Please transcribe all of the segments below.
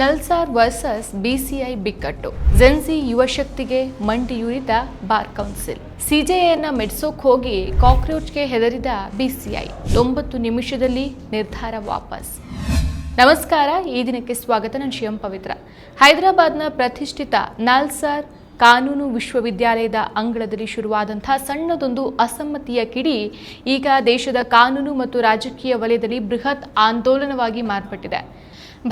ನಲ್ಸಾರ್ versus BCI ಬಿಕ್ಕಟ್ಟು. Gen Z ಯುವಶಕ್ತಿಗೆ ಮಂಡಿಯೂರಿದ ಬಾರ್ ಕೌನ್ಸಿಲ್. ಸಿಜೆಐನ ಮೆಡ್ಸೋಕ್ ಹೋಗಿ ಕಾಕ್ರೋಚ್ಗೆ ಹೆದರಿದ ಬಿಸಿಐ. 90 ನಿಮಿಷದಲ್ಲಿ ನಿರ್ಧಾರ ವಾಪಸ್. ನಮಸ್ಕಾರ, ಈ ದಿನಕ್ಕೆ ಸ್ವಾಗತ. ನಾನು ಶಿವಂ ಪವಿತ್ರ. ಹೈದರಾಬಾದ್ನ ಪ್ರತಿಷ್ಠಿತ ನಲ್ಸಾರ್ ಕಾನೂನು ವಿಶ್ವವಿದ್ಯಾಲಯದ ಅಂಗಳದಲ್ಲಿ ಶುರುವಾದಂತಹ ಸಣ್ಣದೊಂದು ಅಸಮ್ಮತಿಯ ಕಿಡಿ ಈಗ ದೇಶದ ಕಾನೂನು ಮತ್ತು ರಾಜಕೀಯ ವಲಯದಲ್ಲಿ ಬೃಹತ್ ಆಂದೋಲನವಾಗಿ ಮಾರ್ಪಟ್ಟಿದೆ.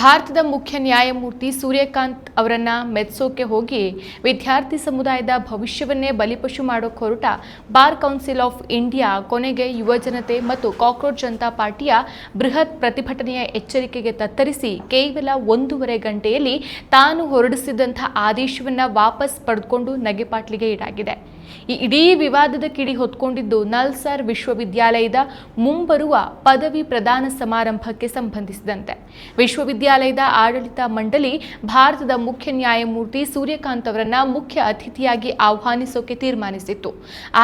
ಭಾರತದ ಮುಖ್ಯ ನ್ಯಾಯಮೂರ್ತಿ ಸೂರ್ಯಕಾಂತ್ ಅವರನ್ನ ಮೆಚ್ಚೋಕೆ ಹೋಗಿ ವಿದ್ಯಾರ್ಥಿ ಸಮುದಾಯದ ಭವಿಷ್ಯವನ್ನೇ ಬಲಿಪಶು ಮಾಡೋಕೆ ಹೊರಟ ಬಾರ್ ಕೌನ್ಸಿಲ್ ಆಫ್ ಇಂಡಿಯಾ ಕೊನೆಗೆ ಯುವಜನತೆ ಮತ್ತು ಕಾಕ್ರೋಚ್ ಜನತಾ ಪಾರ್ಟಿಯ ಬೃಹತ್ ಪ್ರತಿಭಟನೆಯ ಎಚ್ಚರಿಕೆಗೆ ತತ್ತರಿಸಿ ಕೇವಲ 1.5 ಗಂಟೆಯಲ್ಲಿ ತಾನು ಹೊರಡಿಸಿದಂಥ ಆದೇಶವನ್ನು ವಾಪಸ್ ಪಡೆದುಕೊಂಡು ನಗೆಪಾಟ್ಲಿಗೆ ಈಡಾಗಿದೆ. ಈ ಇಡೀ ವಿವಾದದ ಕಿಡಿ ಹೊತ್ಕೊಂಡಿದ್ದು ನಲ್ಸಾರ್ ವಿಶ್ವವಿದ್ಯಾಲಯದ ಮುಂಬರುವ ಪದವಿ ಪ್ರದಾನ ಸಮಾರಂಭಕ್ಕೆ ಸಂಬಂಧಿಸಿದಂತೆ. ವಿಶ್ವವಿದ್ಯಾಲಯದ ಆಡಳಿತ ಮಂಡಳಿ ಭಾರತದ ಮುಖ್ಯ ನ್ಯಾಯಮೂರ್ತಿ ಸೂರ್ಯಕಾಂತ್ ಅವರನ್ನ ಮುಖ್ಯ ಅತಿಥಿಯಾಗಿ ಆಹ್ವಾನಿಸೋಕೆ ತೀರ್ಮಾನಿಸಿತ್ತು.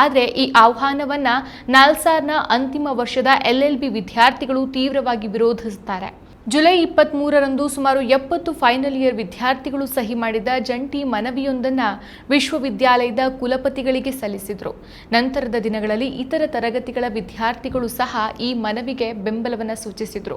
ಆದರೆ ಈ ಆಹ್ವಾನವನ್ನ ನಲ್ಸಾರ್ನ ಅಂತಿಮ ವರ್ಷದ LLB ವಿದ್ಯಾರ್ಥಿಗಳು ತೀವ್ರವಾಗಿ ವಿರೋಧಿಸುತ್ತಾರೆ. ಜುಲೈ 23ರಂದು ಸುಮಾರು 70 ಫೈನಲ್ ಇಯರ್ ವಿದ್ಯಾರ್ಥಿಗಳು ಸಹಿ ಮಾಡಿದ ಜಂಟಿ ಮನವಿಯೊಂದನ್ನು ವಿಶ್ವವಿದ್ಯಾಲಯದ ಕುಲಪತಿಗಳಿಗೆ ಸಲ್ಲಿಸಿದರು. ನಂತರದ ದಿನಗಳಲ್ಲಿ ಇತರ ತರಗತಿಗಳ ವಿದ್ಯಾರ್ಥಿಗಳು ಸಹ ಈ ಮನವಿಗೆ ಬೆಂಬಲವನ್ನು ಸೂಚಿಸಿದರು.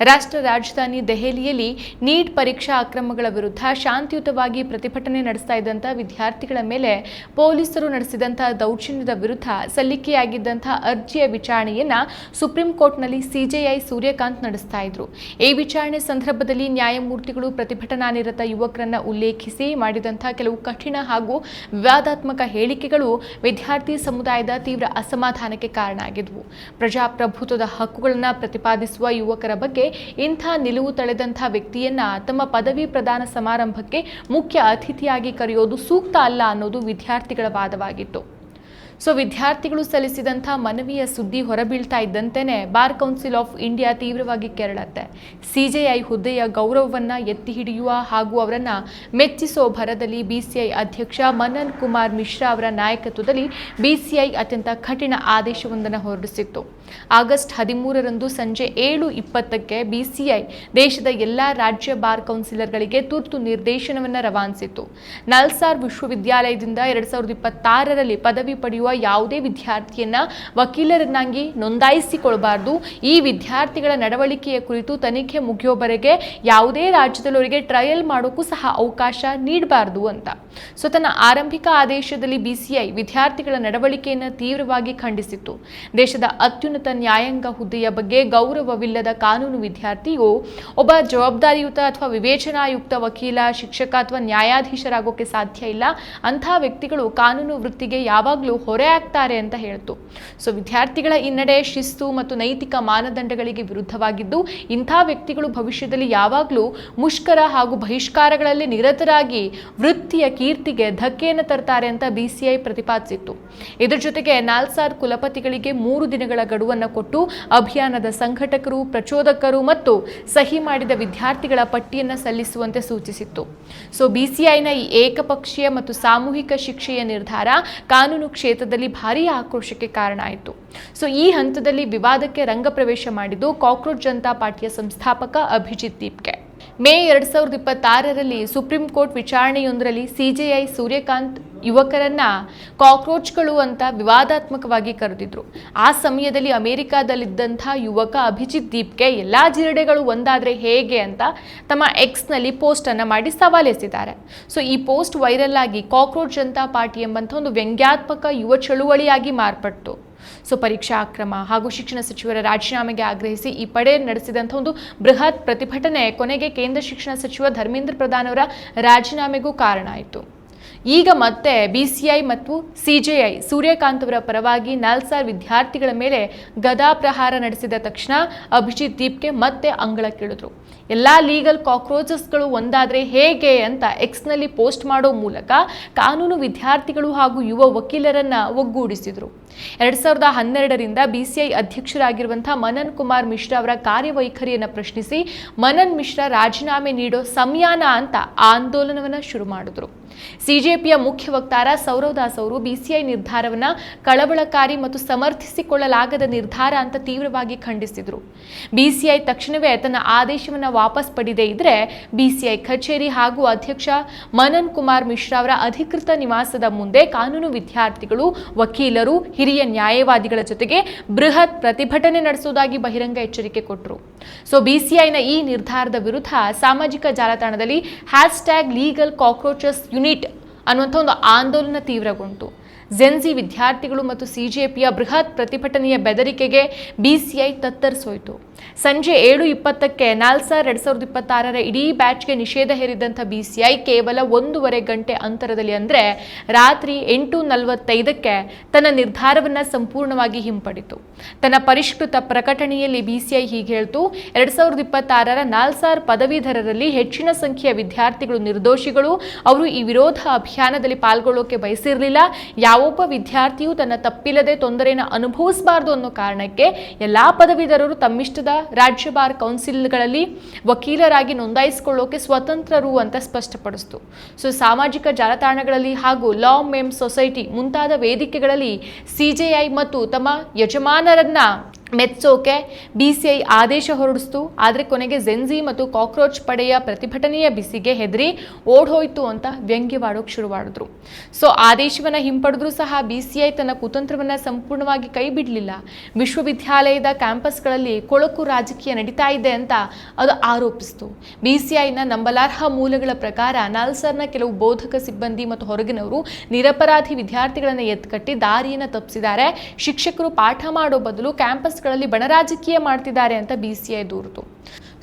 ರಾಷ್ಟ್ರ ರಾಜಧಾನಿ ದೆಹಲಿಯಲ್ಲಿ ನೀಟ್ ಪರೀಕ್ಷಾ ಅಕ್ರಮಗಳ ವಿರುದ್ಧ ಶಾಂತಿಯುತವಾಗಿ ಪ್ರತಿಭಟನೆ ನಡೆಸ್ತಾ ಇದ್ದಂಥ ವಿದ್ಯಾರ್ಥಿಗಳ ಮೇಲೆ ಪೊಲೀಸರು ನಡೆಸಿದಂಥ ದೌರ್ಜನ್ಯದ ವಿರುದ್ಧ ಸಲ್ಲಿಕೆಯಾಗಿದ್ದಂಥ ಅರ್ಜಿಯ ವಿಚಾರಣೆಯನ್ನು ಸುಪ್ರೀಂ ಕೋರ್ಟ್ನಲ್ಲಿ ಸಿಜೆಐ ಸೂರ್ಯಕಾಂತ್ ನಡೆಸ್ತಾ ಇದ್ರು. ಈ ವಿಚಾರಣೆ ಸಂದರ್ಭದಲ್ಲಿ ನ್ಯಾಯಮೂರ್ತಿಗಳು ಪ್ರತಿಭಟನಾನಿರತ ಯುವಕರನ್ನ ಉಲ್ಲೇಖಿಸಿ ಮಾಡಿದಂಥ ಕೆಲವು ಕಠಿಣ ಹಾಗೂ ವಿವಾದಾತ್ಮಕ ಹೇಳಿಕೆಗಳು ವಿದ್ಯಾರ್ಥಿ ಸಮುದಾಯದ ತೀವ್ರ ಅಸಮಾಧಾನಕ್ಕೆ ಕಾರಣ ಆಗಿದ್ವು. ಪ್ರಜಾಪ್ರಭುತ್ವದ ಹಕ್ಕುಗಳನ್ನು ಪ್ರತಿಪಾದಿಸುವ ಯುವಕರ ಬಗ್ಗೆ ಇಂಥ ನಿಲುವು ತಳೆದಂಥ ವ್ಯಕ್ತಿಯನ್ನ ತಮ್ಮ ಪದವಿ ಪ್ರದಾನ ಸಮಾರಂಭಕ್ಕೆ ಮುಖ್ಯ ಅತಿಥಿಯಾಗಿ ಕರೆಯೋದು ಸೂಕ್ತ ಅಲ್ಲ ಅನ್ನೋದು ವಿದ್ಯಾರ್ಥಿಗಳ ವಾದವಾಗಿತ್ತು. ವಿದ್ಯಾರ್ಥಿಗಳು ಸಲ್ಲಿಸಿದಂಥ ಮನವಿಯ ಸುದ್ದಿ ಹೊರಬೀಳ್ತಾ ಇದ್ದಂತೆಯೇ ಬಾರ್ ಕೌನ್ಸಿಲ್ ಆಫ್ ಇಂಡಿಯಾ ತೀವ್ರವಾಗಿ ಕೆರಳುತ್ತೆ. ಸಿಜೆಐ ಹುದ್ದೆಯ ಗೌರವವನ್ನು ಎತ್ತಿ ಹಿಡಿಯುವ ಹಾಗೂ ಅವರನ್ನು ಮೆಚ್ಚಿಸೋ ಭರದಲ್ಲಿ ಬಿಸಿಐ ಅಧ್ಯಕ್ಷ ಮನನ್ ಕುಮಾರ್ ಮಿಶ್ರಾ ಅವರ ನಾಯಕತ್ವದಲ್ಲಿ ಬಿಸಿಐ ಅತ್ಯಂತ ಕಠಿಣ ಆದೇಶವೊಂದನ್ನು ಹೊರಡಿಸಿತ್ತು. ಆಗಸ್ಟ್ 13ರಂದು ಸಂಜೆ 7:20ಕ್ಕೆ ಬಿಸಿಐ ದೇಶದ ಎಲ್ಲ ರಾಜ್ಯ ಬಾರ್ ಕೌನ್ಸಿಲರ್ಗಳಿಗೆ ತುರ್ತು ನಿರ್ದೇಶನವನ್ನು ರವಾನಿಸಿತ್ತು. ನಲ್ಸಾರ್ ವಿಶ್ವವಿದ್ಯಾಲಯದಿಂದ 2026ರಲ್ಲಿ ಪದವಿ ಪಡೆಯುವ ಯಾವುದೇ ವಿದ್ಯಾರ್ಥಿಯನ್ನ ವಕೀಲರನ್ನಾಗಿ ನೋಂದಾಯಿಸಿಕೊಳ್ಳಬಾರದು. ಈ ವಿದ್ಯಾರ್ಥಿಗಳ ನಡವಳಿಕೆಯ ಕುರಿತು ತನಿಖೆ ಮುಗಿಯೋವರೆಗೆ ಯಾವುದೇ ರಾಜ್ಯದಲ್ಲವರಿಗೆ ಟ್ರಯಲ್ ಮಾಡೋಕ್ಕೂ ಸಹ ಅವಕಾಶ ನೀಡಬಾರದು ಅಂತ. ತನ್ನ ಆರಂಭಿಕ ಆದೇಶದಲ್ಲಿ ಬಿಸಿಐ ವಿದ್ಯಾರ್ಥಿಗಳ ನಡವಳಿಕೆಯನ್ನು ತೀವ್ರವಾಗಿ ಖಂಡಿಸಿತ್ತು. ದೇಶದ ಅತ್ಯುನ್ನತ ನ್ಯಾಯಾಂಗ ಹುದ್ದೆಯ ಬಗ್ಗೆ ಗೌರವವಿಲ್ಲದ ಕಾನೂನು ವಿದ್ಯಾರ್ಥಿಯು ಒಬ್ಬ ಜವಾಬ್ದಾರಿಯುತ ಅಥವಾ ವಿವೇಚನಾಯುಕ್ತ ವಕೀಲ, ಶಿಕ್ಷಕ ಅಥವಾ ನ್ಯಾಯಾಧೀಶರಾಗೋಕೆ ಸಾಧ್ಯ ಇಲ್ಲ. ಅಂಥ ವ್ಯಕ್ತಿಗಳು ಕಾನೂನು ವೃತ್ತಿಗೆ ಯಾವಾಗಲೂ ಹೊರೆ ಆಗ್ತಾರೆ ಅಂತ ಹೇಳ್ತು. ವಿದ್ಯಾರ್ಥಿಗಳ ಈ ನಡೆ ಶಿಸ್ತು ಮತ್ತು ನೈತಿಕ ಮಾನದಂಡಗಳಿಗೆ ವಿರುದ್ಧವಾಗಿದ್ದು ಇಂಥ ವ್ಯಕ್ತಿಗಳು ಭವಿಷ್ಯದಲ್ಲಿ ಯಾವಾಗಲೂ ಮುಷ್ಕರ ಹಾಗೂ ಬಹಿಷ್ಕಾರಗಳಲ್ಲಿ ನಿರತರಾಗಿ ವೃತ್ತಿಯ ಕೀರ್ತಿಗೆ ಧಕ್ಕೆಯನ್ನು ತರ್ತಾರೆ ಅಂತ ಬಿಸಿಐ ಪ್ರತಿಪಾದಿಸಿತ್ತು. ಇದರ ಜೊತೆಗೆ ನಲ್ಸಾರ್ ಕುಲಪತಿಗಳಿಗೆ 3 ದಿನಗಳ ಗಡುವನ್ನು ಕೊಟ್ಟು ಅಭಿಯಾನದ ಸಂಘಟಕರು, ಪ್ರಚೋದಕರು ಮತ್ತು ಸಹಿ ಮಾಡಿದ ವಿದ್ಯಾರ್ಥಿಗಳ ಪಟ್ಟಿಯನ್ನು ಸಲ್ಲಿಸುವಂತೆ ಸೂಚಿಸಿತ್ತು. ಬಿಸಿಐನ ಈ ಏಕಪಕ್ಷೀಯ ಮತ್ತು ಸಾಮೂಹಿಕ ಶಿಕ್ಷೆಯ ನಿರ್ಧಾರ ಕಾನೂನು ಕ್ಷೇತ್ರದಲ್ಲಿ ಭಾರೀ ಆಕ್ರೋಶಕ್ಕೆ ಕಾರಣ ಆಯಿತು. ಈ ಹಂತದಲ್ಲಿ ವಿವಾದಕ್ಕೆ ರಂಗಪ್ರವೇಶ ಮಾಡಿದ್ದು ಕಾಕ್ರೋಚ್ ಜನತಾ ಪಾರ್ಟಿಯ ಸಂಸ್ಥಾಪಕ ಅಭಿಜಿತ್ ದೀಪ್ಗೆ. ಮೇ 2026ರಲ್ಲಿ ಸುಪ್ರೀಂ ಕೋರ್ಟ್ ವಿಚಾರಣೆಯೊಂದರಲ್ಲಿ ಸಿಜೆಐ ಸೂರ್ಯಕಾಂತ್ ಯುವಕರನ್ನ ಕಾಕ್ರೋಚ್ಗಳು ಅಂತ ವಿವಾದಾತ್ಮಕವಾಗಿ ಕರೆದಿದ್ರು. ಆ ಸಮಯದಲ್ಲಿ ಅಮೆರಿಕಾದಲ್ಲಿದ್ದಂಥ ಯುವಕ ಅಭಿಜಿತ್ ದೀಪ್ಗೆ ಎಲ್ಲಾ ಜಿರಡೆಗಳು ಒಂದಾದ್ರೆ ಹೇಗೆ ಅಂತ ತಮ್ಮ ಎಕ್ಸ್ನಲ್ಲಿ ಪೋಸ್ಟ್ ಅನ್ನು ಮಾಡಿ ಸವಾಲೆಸೆದಿದ್ದಾರೆ. ಈ ಪೋಸ್ಟ್ ವೈರಲ್ ಆಗಿ ಕಾಕ್ರೋಚ್ ಜನತಾ ಪಾರ್ಟಿ ಎಂಬಂಥ ಒಂದು ವ್ಯಂಗ್ಯಾತ್ಮಕ ಯುವ ಚಳುವಳಿಯಾಗಿ ಮಾರ್ಪಟ್ಟು ಪರೀಕ್ಷಾ ಅಕ್ರಮ ಹಾಗೂ ಶಿಕ್ಷಣ ಸಚಿವರ ರಾಜೀನಾಮೆಗೆ ಆಗ್ರಹಿಸಿ ಈ ಪಡೆ ನಡೆಸಿದಂಥ ಒಂದು ಬೃಹತ್ ಪ್ರತಿಭಟನೆ ಕೊನೆಗೆ ಕೇಂದ್ರ ಶಿಕ್ಷಣ ಸಚಿವ ಧರ್ಮೇಂದ್ರ ಪ್ರಧಾನ್ ಅವರ ರಾಜೀನಾಮೆಗೂ ಕಾರಣ ಆಯಿತು. ಈಗ ಮತ್ತೆ ಬಿಸಿಐ ಮತ್ತು ಸಿಜೆಐ ಸೂರ್ಯಕಾಂತ್ ಅವರ ಪರವಾಗಿ ನಲ್ಸಾರ್ ವಿದ್ಯಾರ್ಥಿಗಳ ಮೇಲೆ ಗದಾ ಪ್ರಹಾರ ನಡೆಸಿದ ತಕ್ಷಣ ಅಭಿಜಿತ್ ದೀಪ್ಗೆ ಮತ್ತೆ ಅಂಗಳಕ್ಕಿಳಿದ್ರು. ಎಲ್ಲಾ ಲೀಗಲ್ ಕಾಕ್ರೋಚಸ್ಗಳು ಒಂದಾದ್ರೆ ಹೇಗೆ ಅಂತ ಎಕ್ಸ್ನಲ್ಲಿ ಪೋಸ್ಟ್ ಮಾಡೋ ಮೂಲಕ ಕಾನೂನು ವಿದ್ಯಾರ್ಥಿಗಳು ಹಾಗೂ ಯುವ ವಕೀಲರನ್ನ ಒಗ್ಗೂಡಿಸಿದ್ರು. 2012ರಿಂದ ಬಿಸಿಐ ಅಧ್ಯಕ್ಷರಾಗಿರುವಂತಹ ಮನನ್ ಕುಮಾರ್ ಮಿಶ್ರಾ ಅವರ ಕಾರ್ಯವೈಖರಿಯನ್ನು ಪ್ರಶ್ನಿಸಿ ಮನನ್ ಮಿಶ್ರಾ ರಾಜೀನಾಮೆ ನೀಡೋ ಸಮಯಾನ ಅಂತ ಆಂದೋಲನವನ್ನು ಶುರು ಮಾಡಿದ್ರು. ಸಿಜೆಪಿಯ ಮುಖ್ಯ ವಕ್ತಾರ ಸೌರವ್ ದಾಸ್ ಅವರು ಬಿಸಿಐ ನಿರ್ಧಾರವನ್ನು ಕಳವಳಕಾರಿ ಮತ್ತು ಸಮರ್ಥಿಸಿಕೊಳ್ಳಲಾಗದ ನಿರ್ಧಾರ ಅಂತ ತೀವ್ರವಾಗಿ ಖಂಡಿಸಿದರು. ಬಿಸಿಐ ತಕ್ಷಣವೇ ತನ್ನ ಆದೇಶವನ್ನು ವಾಪಸ್ ಪಡೆದೇ ಇದ್ರೆ ಬಿಸಿಐ ಕಚೇರಿ ಹಾಗೂ ಅಧ್ಯಕ್ಷ ಮನನ್ ಕುಮಾರ್ ಮಿಶ್ರಾ ಅವರ ಅಧಿಕೃತ ನಿವಾಸದ ಮುಂದೆ ಕಾನೂನು ವಿದ್ಯಾರ್ಥಿಗಳು, ವಕೀಲರು, ಹಿರಿಯ ನ್ಯಾಯವಾದಿಗಳ ಜೊತೆಗೆ ಬೃಹತ್ ಪ್ರತಿಭಟನೆ ನಡೆಸುವುದಾಗಿ ಬಹಿರಂಗ ಎಚ್ಚರಿಕೆ ಕೊಟ್ಟರು. ಸೊ ಬಿಸಿಐನ ಈ ನಿರ್ಧಾರದ ವಿರುದ್ಧ ಸಾಮಾಜಿಕ ಜಾಲತಾಣದಲ್ಲಿ #ಲೀಗಲ್ ಕಾಕ್ರೋಚಸ್ ಯೂನಿಟ್ ಅನ್ನುವಂಥ ಒಂದು ಆಂದೋಲನ ತೀವ್ರಗೊಂಡು ಜೆನ್ಜಿ ವಿದ್ಯಾರ್ಥಿಗಳು ಮತ್ತು ಸಿಜೆಪಿಯ ಬೃಹತ್ ಪ್ರತಿಭಟನೆಯ ಬೆದರಿಕೆಗೆ ಬಿಸಿಐ ತತ್ತರಿಸೋಯ್ತು. ಸಂಜೆ 7:20ಕ್ಕೆ ನಾಲ್ಸಾರ್ 2026ರ ಇಡೀ ಬ್ಯಾಚ್ಗೆ ನಿಷೇಧ ಹೇರಿದಂಥ ಬಿಸಿಐ ಕೇವಲ 1.5 ಗಂಟೆ ಅಂತರದಲ್ಲಿ ಅಂದರೆ ರಾತ್ರಿ 8:45ಕ್ಕೆ ತನ್ನ ನಿರ್ಧಾರವನ್ನು ಸಂಪೂರ್ಣವಾಗಿ ಹಿಂಪಡಿತು. ತನ್ನ ಪರಿಷ್ಕೃತ ಪ್ರಕಟಣೆಯಲ್ಲಿ ಬಿಸಿಐ ಹೀಗೆ ಹೇಳ್ತು: 2026ರ ನಾಲ್ಸಾರ್ ಪದವೀಧರರಲ್ಲಿ ಹೆಚ್ಚಿನ ಸಂಖ್ಯೆಯ ವಿದ್ಯಾರ್ಥಿಗಳು ನಿರ್ದೋಷಿಗಳು. ಅವರು ಈ ವಿರೋಧ ಅಭಿಯಾನದಲ್ಲಿ ಪಾಲ್ಗೊಳ್ಳೋಕೆ ಬಯಸಿರಲಿಲ್ಲ. ಯಾವೊಬ್ಬ ವಿದ್ಯಾರ್ಥಿಯು ತನ್ನ ತಪ್ಪಿಲ್ಲದೆ ತೊಂದರೆಯನ್ನು ಅನುಭವಿಸಬಾರದು ಅನ್ನೋ ಕಾರಣಕ್ಕೆ ಎಲ್ಲಾ ಪದವೀಧರರು ತಮ್ಮಿಷ್ಟದ ರಾಜ್ಯ ಬಾರ್ ಕೌನ್ಸಿಲ್ಗಳಲ್ಲಿ ವಕೀಲರಾಗಿ ನೋಂದಾಯಿಸಿಕೊಳ್ಳೋಕೆ ಸ್ವತಂತ್ರರು ಅಂತ ಸ್ಪಷ್ಟಪಡಿಸಿತು. ಸೊ ಸಾಮಾಜಿಕ ಜಾಲತಾಣಗಳಲ್ಲಿ ಹಾಗೂ ಲಾ ಮೆಮ್ ಸೊಸೈಟಿ ಮುಂತಾದ ವೇದಿಕೆಗಳಲ್ಲಿ ಸಿಜೆಐ ಮತ್ತು ತಮ್ಮ ಯಜಮಾನರನ್ನ ಮೆಚ್ಚೋಕೆ ಬಿಸಿಐ ಆದೇಶ ಹೊರಡಿಸಿತು. ಆದರೆ ಕೊನೆಗೆ ಜೆನ್ಜಿ ಮತ್ತು ಕಾಕ್ರೋಚ್ ಪಡೆಯ ಪ್ರತಿಭಟನೆಯ ಬಿಸಿಗೆ ಹೆದರಿ ಓಡೋಯ್ತು ಅಂತ ವ್ಯಂಗ್ಯವಾಡೋಕೆ ಶುರು ಮಾಡಿದ್ರು. ಸೊ ಆದೇಶವನ್ನು ಹಿಂಪಡೆದ್ರೂ ಸಹ ಬಿಸಿಐ ತನ್ನ ಕುತಂತ್ರವನ್ನು ಸಂಪೂರ್ಣವಾಗಿ ಕೈ ಬಿಡಲಿಲ್ಲ. ವಿಶ್ವವಿದ್ಯಾಲಯದ ಕ್ಯಾಂಪಸ್ಗಳಲ್ಲಿ ಕೊಳಕು ರಾಜಕೀಯ ನಡೀತಾ ಇದೆ ಅಂತ ಅದು ಆರೋಪಿಸಿತು. ಬಿಸಿಐನ ನಂಬಲಾರ್ಹ ಮೂಲಗಳ ಪ್ರಕಾರ ನಾಲ್ಸರ್ನ ಕೆಲವು ಬೋಧಕ ಸಿಬ್ಬಂದಿ ಮತ್ತು ಹೊರಗಿನವರು ನಿರಪರಾಧಿ ವಿದ್ಯಾರ್ಥಿಗಳನ್ನು ಎತ್ಕಟ್ಟಿ ದಾರಿಯನ್ನು ತಪ್ಪಿಸಿದ್ದಾರೆ. ಶಿಕ್ಷಕರು ಪಾಠ ಮಾಡೋ ಬದಲು ಕ್ಯಾಂಪಸ್ ಬಣರಾಜಕೀಯ ಮಾಡ್ತಿದ್ದಾರೆ ಅಂತ ಬಿಸಿಐ ದೂರಿತು.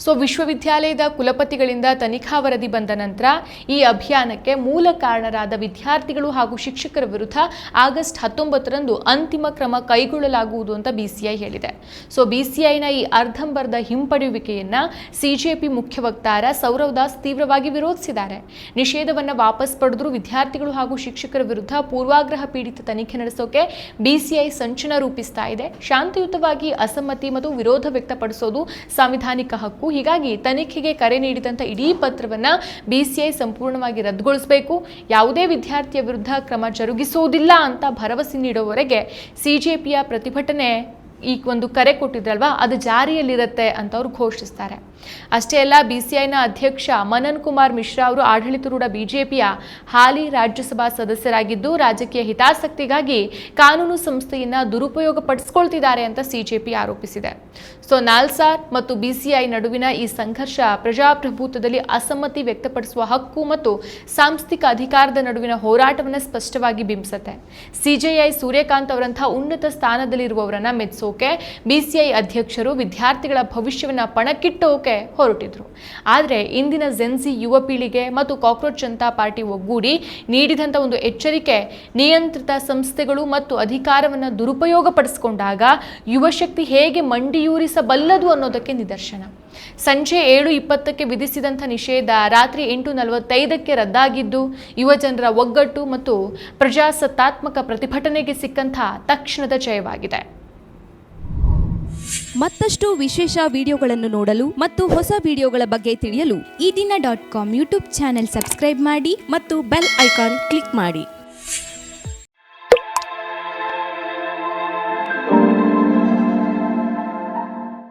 ಸೊ ವಿಶ್ವವಿದ್ಯಾಲಯದ ಕುಲಪತಿಗಳಿಂದ ತನಿಖಾ ವರದಿ ಬಂದ ನಂತರ ಈ ಅಭಿಯಾನಕ್ಕೆ ಮೂಲ ಕಾರಣರಾದ ವಿದ್ಯಾರ್ಥಿಗಳು ಹಾಗೂ ಶಿಕ್ಷಕರ ವಿರುದ್ಧ ಆಗಸ್ಟ್ 19ರಂದು ಅಂತಿಮ ಕ್ರಮ ಕೈಗೊಳ್ಳಲಾಗುವುದು ಅಂತ ಬಿಸಿಐ ಹೇಳಿದೆ. ಸೊ ಬಿಸಿಐನ ಈ ಅರ್ಧಂಬರ್ಧ ಹಿಂಪಡೆಯುವಿಕೆಯನ್ನ ಸಿಜೆಪಿ ಮುಖ್ಯ ವಕ್ತಾರ ಸೌರವ್ ದಾಸ್ ತೀವ್ರವಾಗಿ ವಿರೋಧಿಸಿದ್ದಾರೆ. ನಿಷೇಧವನ್ನು ವಾಪಸ್ ಪಡೆದರೂ ವಿದ್ಯಾರ್ಥಿಗಳು ಹಾಗೂ ಶಿಕ್ಷಕರ ವಿರುದ್ಧ ಪೂರ್ವಾಗ್ರಹ ಪೀಡಿತ ತನಿಖೆ ನಡೆಸೋಕೆ ಬಿಸಿಐ ಸಂಚನ ರೂಪಿಸ್ತಾ ಇದೆ. ಶಾಂತಿಯುತವಾಗಿ ಅಸಮ್ಮತಿ ಮತ್ತು ವಿರೋಧ ವ್ಯಕ್ತಪಡಿಸೋದು ಸಾಂವಿಧಾನಿಕ ಹಕ್ಕು. ಹೀಗಾಗಿ ತನಿಖೆಗೆ ಕರೆ ನೀಡಿದಂಥ ಇಡೀ ಪತ್ರವನ್ನ ಬಿಸಿಐ ಸಂಪೂರ್ಣವಾಗಿ ರದ್ದುಗೊಳಿಸಬೇಕು, ಯಾವುದೇ ವಿದ್ಯಾರ್ಥಿಯ ವಿರುದ್ಧ ಕ್ರಮ ಜರುಗಿಸುವುದಿಲ್ಲ ಅಂತ ಭರವಸೆ ನೀಡುವವರೆಗೆ ಸಿಜೆಪಿಯ ಪ್ರತಿಭಟನೆ ಈ ಒಂದು ಕರೆ ಕೊಟ್ಟಿದ್ರಲ್ವಾ ಅದು ಜಾರಿಯಲ್ಲಿರುತ್ತೆ ಅಂತ ಅವರು ಘೋಷಿಸ್ತಾರೆ. ಅಷ್ಟೇ ಅಲ್ಲ, ಬಿಸಿಐನ ಅಧ್ಯಕ್ಷ ಮನನ್ ಕುಮಾರ್ ಮಿಶ್ರಾ ಅವರು ಆಡಳಿತಾರೂಢ ಬಿಜೆಪಿಯ ಹಾಲಿ ರಾಜ್ಯಸಭಾ ಸದಸ್ಯರಾಗಿದ್ದು ರಾಜಕೀಯ ಹಿತಾಸಕ್ತಿಗಾಗಿ ಕಾನೂನು ಸಂಸ್ಥೆಯನ್ನ ದುರುಪಯೋಗ ಪಡಿಸಿಕೊಳ್ತಿದ್ದಾರೆ ಅಂತ ಸಿಜೆಪಿ ಆರೋಪಿಸಿದೆ. ಸೊ ನಾಲ್ಸಾರ್ ಮತ್ತು ಬಿಸಿಐ ನಡುವಿನ ಈ ಸಂಘರ್ಷ ಪ್ರಜಾಪ್ರಭುತ್ವದಲ್ಲಿ ಅಸಮ್ಮತಿ ವ್ಯಕ್ತಪಡಿಸುವ ಹಕ್ಕು ಮತ್ತು ಸಾಂಸ್ಥಿಕ ಅಧಿಕಾರದ ನಡುವಿನ ಹೋರಾಟವನ್ನು ಸ್ಪಷ್ಟವಾಗಿ ಬಿಂಬಿಸುತ್ತೆ. ಸಿಜೆಐ ಸೂರ್ಯಕಾಂತ್ ಅವರಂತಹ ಉನ್ನತ ಸ್ಥಾನದಲ್ಲಿರುವವರನ್ನ ಮೆಚ್ಚೋಕೆ ಬಿಸಿಐ ಅಧ್ಯಕ್ಷರು ವಿದ್ಯಾರ್ಥಿಗಳ ಭವಿಷ್ಯವನ್ನ ಪಣಕ್ಕಿಟ್ಟೋಕೆ ಹೊರಟಿದ್ರು. ಆದರೆ ಇಂದಿನ ಜೆನ್ಜಿ ಯುವ ಪೀಳಿಗೆ ಮತ್ತು ಕಾಕ್ರೋಚ್ ಜನತಾ ಪಾರ್ಟಿ ಒಗ್ಗೂಡಿ ನೀಡಿದಂಥ ಒಂದು ಎಚ್ಚರಿಕೆ ನಿಯಂತ್ರಿತ ಸಂಸ್ಥೆಗಳು ಮತ್ತು ಅಧಿಕಾರವನ್ನು ದುರುಪಯೋಗ ಪಡಿಸಿಕೊಂಡಾಗ ಯುವಶಕ್ತಿ ಹೇಗೆ ಮಂಡಿಯೂರಿಸಬಲ್ಲದು ಅನ್ನೋದಕ್ಕೆ ನಿದರ್ಶನ. ಸಂಜೆ 7:20ಕ್ಕೆ ವಿಧಿಸಿದಂಥ ನಿಷೇಧ ರಾತ್ರಿ 8:45ಕ್ಕೆ ರದ್ದಾಗಿದ್ದು ಯುವಜನರ ಒಗ್ಗಟ್ಟು ಮತ್ತು ಪ್ರಜಾಸತ್ತಾತ್ಮಕ ಪ್ರತಿಭಟನೆಗೆ ಸಿಕ್ಕಂಥ ತಕ್ಷಣದ ಜಯವಾಗಿದೆ. ಮತ್ತಷ್ಟು ವಿಶೇಷ ವಿಡಿಯೋಗಳನ್ನು ನೋಡಲು ಮತ್ತು ಹೊಸ ವಿಡಿಯೋಗಳ ಬಗ್ಗೆ ತಿಳಿಯಲು ಈ ದಿನ .com ಯೂಟ್ಯೂಬ್ ಚಾನೆಲ್ ಸಬ್ಸ್ಕ್ರೈಬ್ ಮಾಡಿ ಮತ್ತು ಬೆಲ್ ಐಕಾನ್ ಕ್ಲಿಕ್ ಮಾಡಿ.